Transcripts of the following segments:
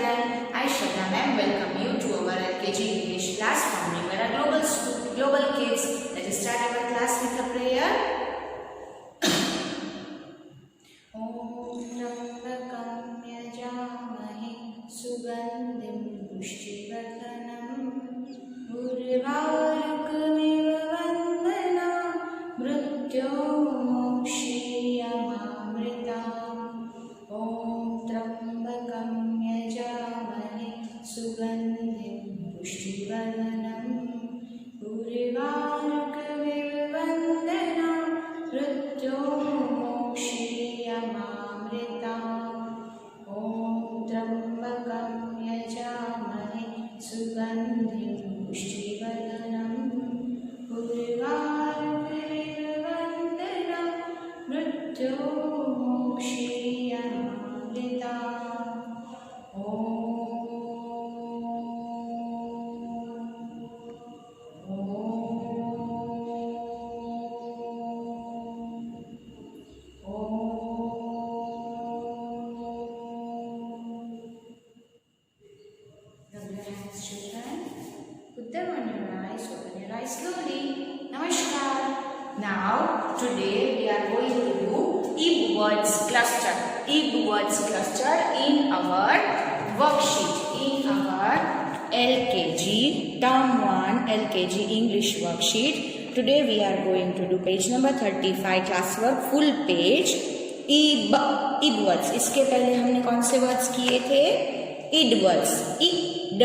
children, I Shraddha ma'am welcome you to our LKG English class from Numera Global Kids. Let us start our class with a prayer. Om Trambakam Yajamahe Sugandhim Pushtivardhanam Urvarukmiva Vandana Mrityomokshiyamamritam. Om Trambakam Yajamahe Sugandhim Pushtivardhanam Urvarukmiva Vandana Mrityomokshiyamamritam. Om Trambakam Yajamahe Sugandhim Pushtivardhanam Urvarukmiva Vandana Mrityomokshiyamamritam. Put them on your eyes, open your eyes slowly. Namaskar. Now, today we are going to do ib words cluster. Ib words cluster in our worksheet, in our LKG Term 1 LKG English worksheet. Today we are going to do page number 35 classwork full page. ib words. इसके पहले हमने कौन से words किए थे? id words. id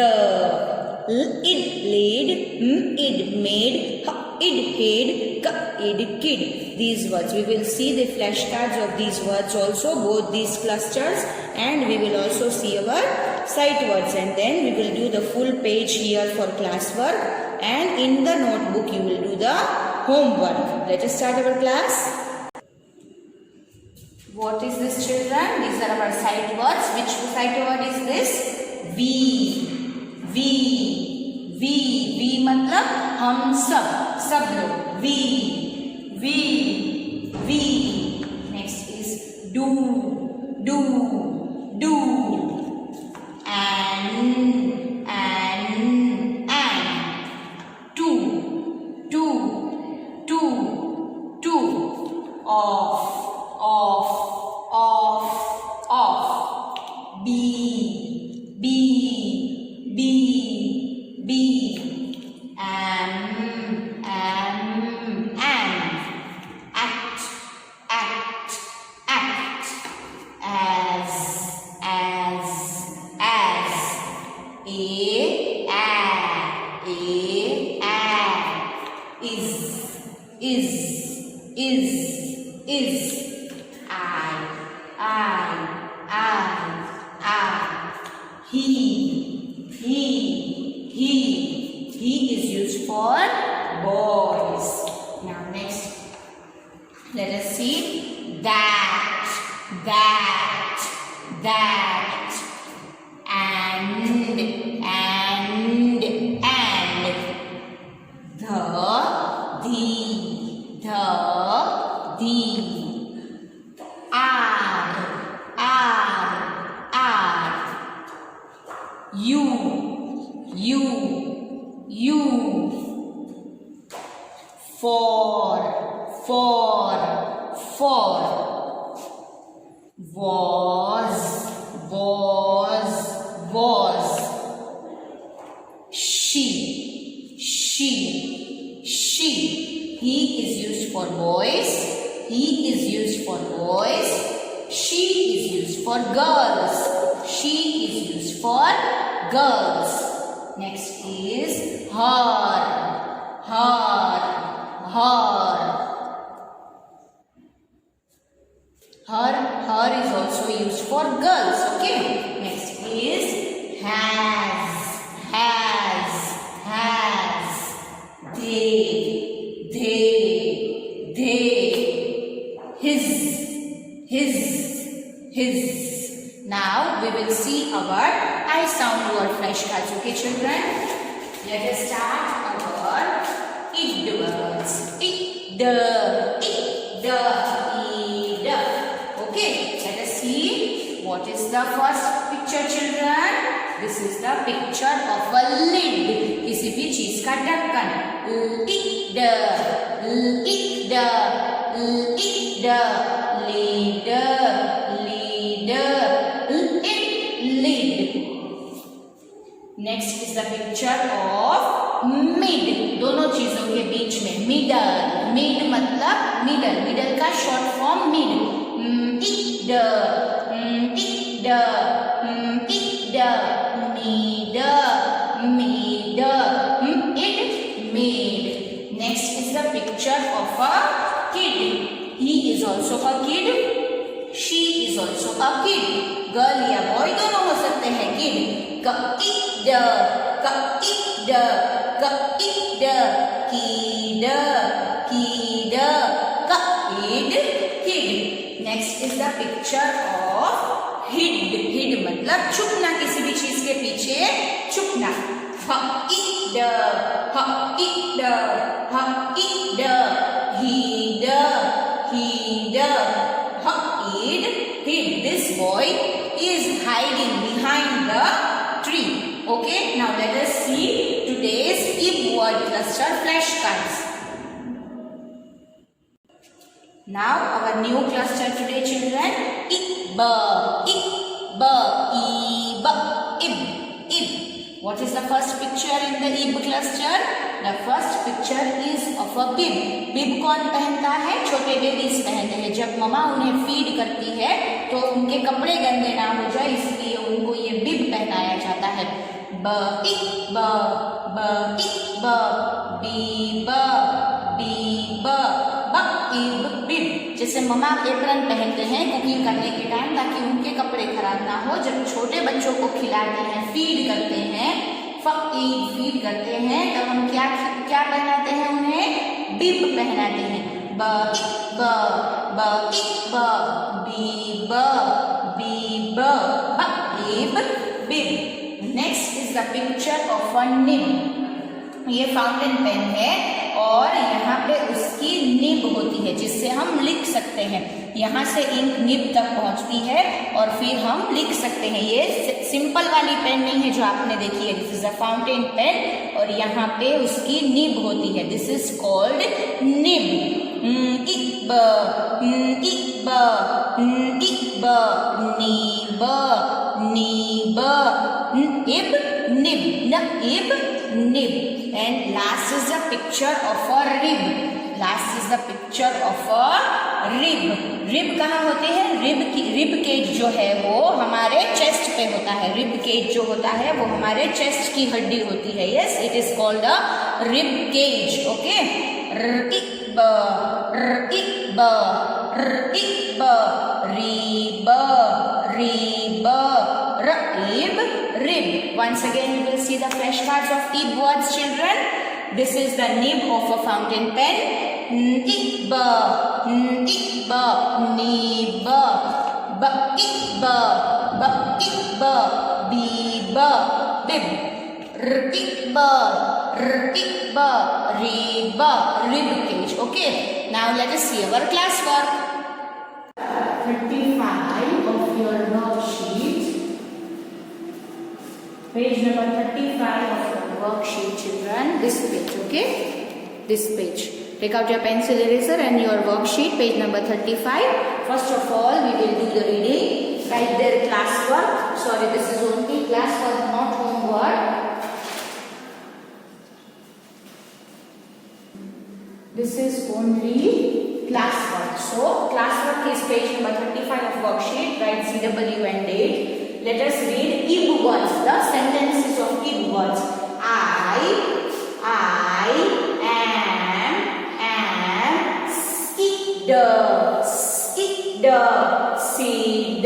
laid, id made, id hid, id kid. These words we will see the flashcards of these words also, both these clusters, and we will also see our sight words, and then we will do the full page here for classwork, and in the notebook you will do the homework. Let us start our class. What is this, children? These are our sight words. Which sight word is this? We मतलब हम सब लोग. We. Next is do. And to. Off. Be. Am. Act. As. Is. I. He is used for boys. Now next, let us see that, and the are you for was she. He is used for boys. She is used for girls. Next is her. Her is also used for girls. Okay. Next is has. They. His. Now we will see our I sound word flashcards. Okay, children. Let us start our id words. Id. Okay. Let us see what is the first picture, children. This is the picture of a lid, किसी भी चीज का ढक्कन. Lid, lid, lid, lid, lid, lid. Next is the picture of mid, दोनों चीजों के बीच में. मिडल, मिड मतलब मिडल, मिडल का short form mid. Mid, mid, mid, mid, mid, mid, mid. Next is the picture of a kid. He is also a kid, she is also a kid. Girl या boy दोनों हो सकते हैं kid. Kid, kid, kid, kid, kid, kid, kid. Next is the picture of hid. Hid मतलब छुपना, किसी भी चीज के पीछे छुपना. Hid, hid, hid, hid, hid, hid, hid. This boy is hiding behind the tree. Okay, now let us see today's ib word cluster flashcards. Now our new cluster today, children. Ib, ib, ib, ib, ib. What is the first picture in the ib cluster? The first picture is of a bib. Bib कौन पहनता है? छोटे babies पहनते हैं. जब mama उन्हें feed करती है तो उनके कपड़े गंदे ना हो जाए, इसलिए उनको ये बिब पहनाया जाता है. ब, इब, ब, इब, बीब, बीब, ब, इब, बिब. जैसे ममा एप्रन पहनते हैं कुकिंग करने के टाइम, ताकि उनके कपड़े खराब ना हो. जब छोटे बच्चों को खिलाते हैं, फीड करते हैं, फीड करते हैं, तब हम क्या क्या पहनाते हैं उन्हें? बिब पहनाते हैं. ब, इब, ब, इब, बीब, bib, b, ib, bib. Next is the picture of a nib. ये फाउंटेन पेन है और यहाँ पे उसकी निब होती है जिससे हम लिख सकते हैं. यहाँ से इंक निब तक पहुँचती है और फिर हम लिख सकते हैं. ये सिंपल वाली पेन नहीं है जो आपने देखी है. This is a fountain pen और यहाँ पे उसकी निब होती है. This is called nib. Ib, ib, nib, nib, ib, nib, n, ib, nib, निब. And last is the picture of a rib. Last is the picture of a rib. Rib कहाँ होते हैं? रिब केज जो है वो हमारे chest पे होता है. रिब केज जो होता है वो हमारे चेस्ट की हड्डी होती है. Yes, it is called a rib cage. Okay. Rib, rib, rib, rib, rib, rib, rib. Once again you will see the flashcards of ib words, children. This is the nib of a fountain pen. Ib, ib, nib, b, ib, b, ib, bib, bib. Rib, rib, rib, rib cage. Okay. Now let us see our class work. 35 of your worksheet. Page number 35 of your worksheet, children. This page, okay? This page. Take out your pencil eraser and your worksheet, page number 35. First of all, we will do the reading. Write their class work. Sorry, this is only class work, not homework. This is only class work. So, class work is page number 35 of worksheet. Write CW and date. Let us read ib words, the sentences of ib words. I am, sid, sid, sid,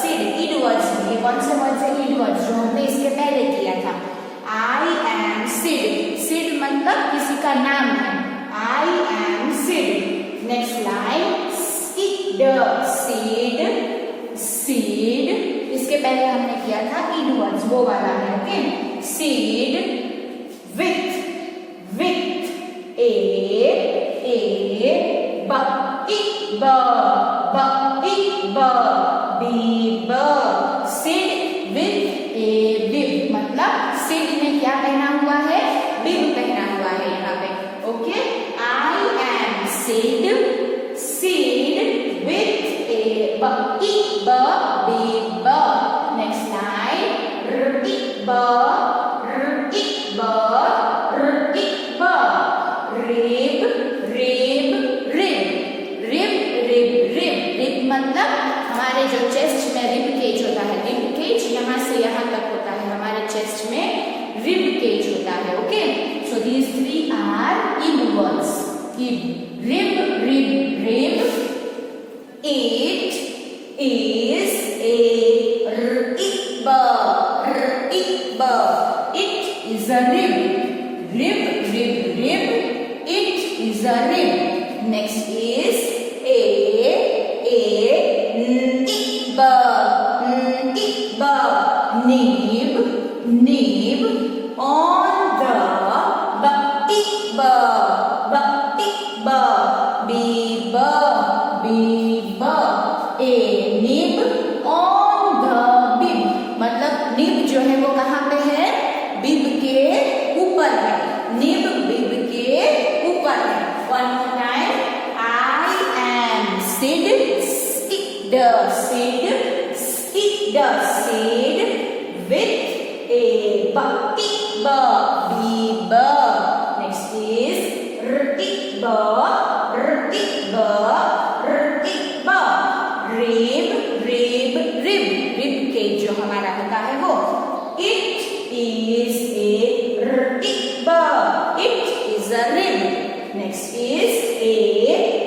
sid. id words ये कौन से words है? id words जो हमने इसके पहले किया था. I am sid. sid मतलब किसी का नाम है. I am sid. Next line, sid, sid, sid. इसके पहले हमने किया था id words, वो वाला है. Okay. Seed, with, a, b, ib, b, ib, bib. Seed, with a bib, मतलब सिड ने क्या पहना हुआ है, बिब पहना हुआ है यहाँ पे. Okay, I am Sid, Sid with a bib, bib. Next line, rib, rib, rib, rib, rib, rib, rib, rib, rib, rib मतलब हमारे जो चेस्ट में रिब केज होता है, रिब केज यहाँ से यहाँ तक होता है, हमारे चेस्ट में रिब केज होता है. Okay, so these three are ib words. Ib, rib, rib, rib. It is a rib, rib. It is a rib, rib, rib, rib. It is a rib. Next is a nib, nib, nib, nib on the bib, bib, bib, bib. A nib on the bib, मतलब nib जो है वो कहाँ पे है, बिब के ऊपर है. निब बिब के ऊपर है. One more time. I am Sid, Sid, Sid, Sid, Sid with a bib, bib. Next is rib, rib, rib, rib, rib, rib, rib cage जो हमारा होता है वो. It is a rib, it is a rib. Next is a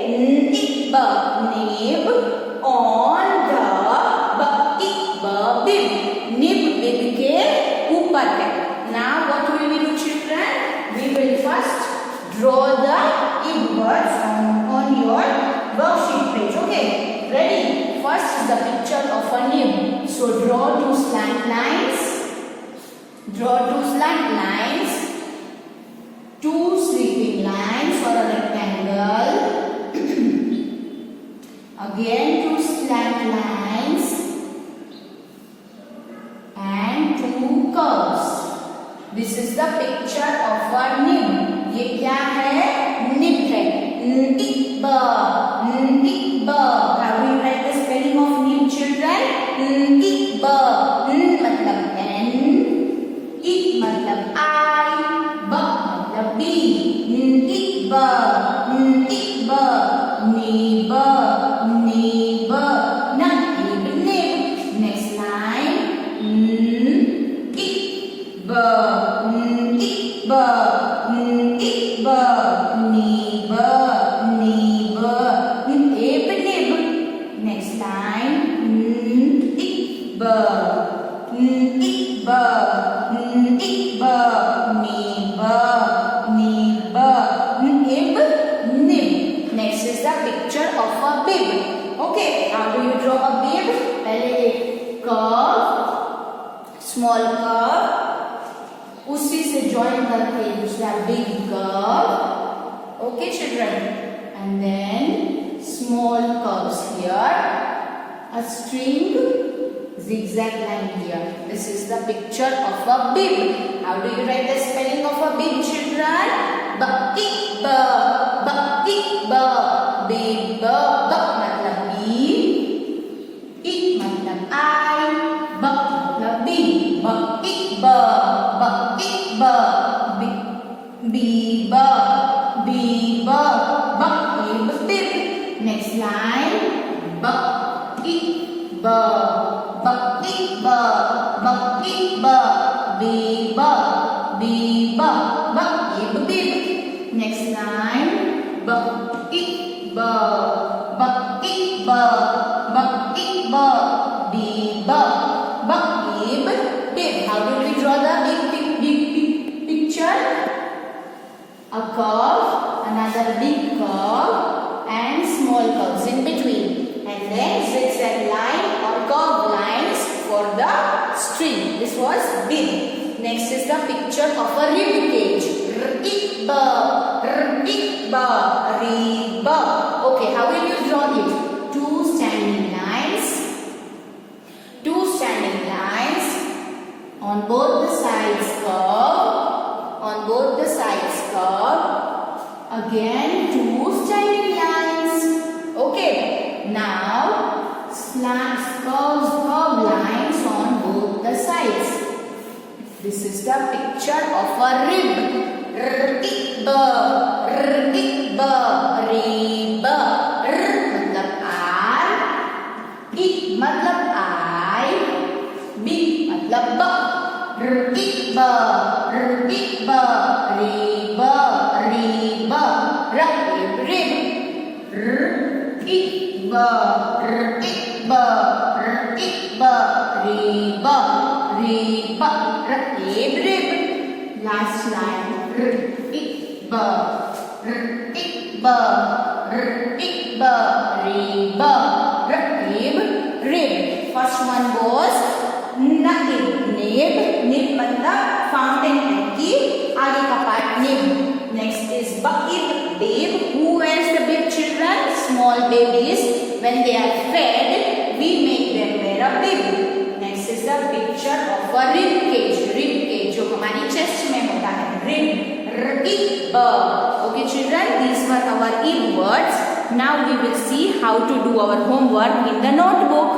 nib, nib on the bib, bib. Nib bib के ऊपर है. Now what will we do, children? We will first draw the ib words on your worksheet page. Okay, ready? First is the picture of a nib. So draw two slant lines. Draw two slant lines. Two sweeping lines for a rectangle. Again two slant lines and two curves. This is the picture of a nib. ये क्या है? Nib है. Nib, nib. How do you write the spelling of nib, children? Nib. N मतलब N, I मतलब I, B मतलब B. Nib, nib, nib, nib, nib, nib. Next line. Nib, nib, nib, nib, nib, nib. Next line. Nib, nib, nib, nib, nib, nib. Next is the picture of a bib. Okay, how do you draw a bib? पहले एक curve, small curve, उसी से join करके दूसरा big curve. Okay, children, and then small curves here, a string, zigzag line here. This is the picture of a bib. How do you write the spelling of a bib, children? B-I-B, B-I-B, bib, B मतलब B, I मतलब I, B मतलब B, B-I-B, B-I-B, bib, bib, bib, bib. Next line. B-I-B, B-I-B, B-I-B, bib, bib, bib, bib. Next line. B-I-B, B-I-B, B-I-B, bib, bib, bib. How do we draw the big picture? A curve, another big curve, and small curves in between, and then zigzag line or curved lines for the string. This was bib. Next is the picture of a rib cage. Rib, rib, rib. Okay, how will you draw it? Two standing lines. Two standing lines. On both the sides curve. On both the sides curve. Again 2 straight lines. Okay. Now slants curve lines on both the sides. This is the picture of a rib. Rib. Rib. Rib. R मतलब R. I मतलब I. B मतलब B. Rib. Rib. Rib. Rib. Rib. Rib. Rib. Rib. Last line. Rib. Rib. First one was nib. Nib मतलब fountain pen की आगे का part nib. Next is bib. Who wears the bib, children? Small babies. When they are fed, we make them wear a bib. Next is the picture of a rib cage. Rib cage जो हमारी chest में होता है. Rib. Okay, children, these were our ib words. Now we will see how to do our homework in the notebook.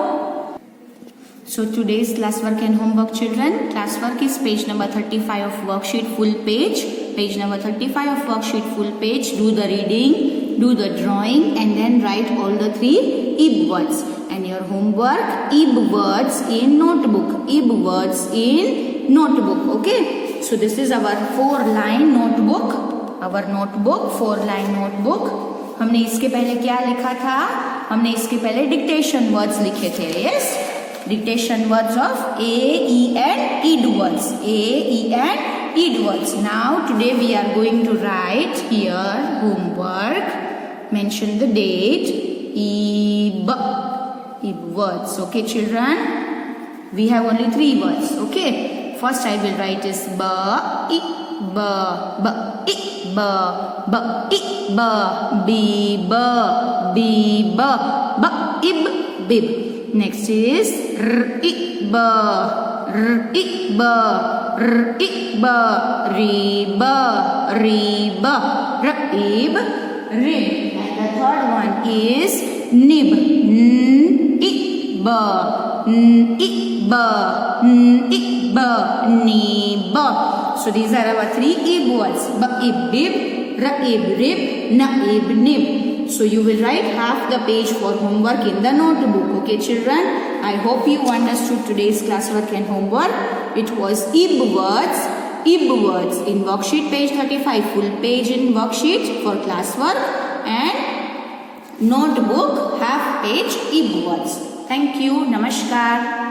So today's classwork and homework, children. Classwork is page number 35 of worksheet full page. Page number 35 of worksheet full page. Do the reading, do the drawing, and then write all the 3 ib words. And your homework, ib words in notebook. Ib words in notebook. Okay. So this is our 4-line notebook. Our notebook, 4-line notebook. हमने इसके पहले क्या लिखा था? हमने इसके पहले dictation words लिखे थे. Yes. Dictation words of A, E and id words. A, E and id words. Now today we are going to write here homework. Mention the date. Ib words. Okay, children. We have only 3 words. Okay. First I will write is ba, I, ba, ba, I, ba, ba, I, ba, bi, ba, bi, ba, ba, ib, bib. Next is r-i-ba, r-i-ba, r-i-ba, ri-ba, ri-ba, r-ib, rib. And the third one is nib, n-i-ba, n-i-ba, n-i-ba, ni-ba. So these are our 3 ib words. Ba-ib, bib, ra-ib, rib, na-ib, nib. So you will write half the page for homework in the notebook. Okay, children? I hope you understood today's classwork and homework. It was ib words in worksheet page 35, full page in worksheet for classwork, and notebook half page ib words. Thank you. Namaskar.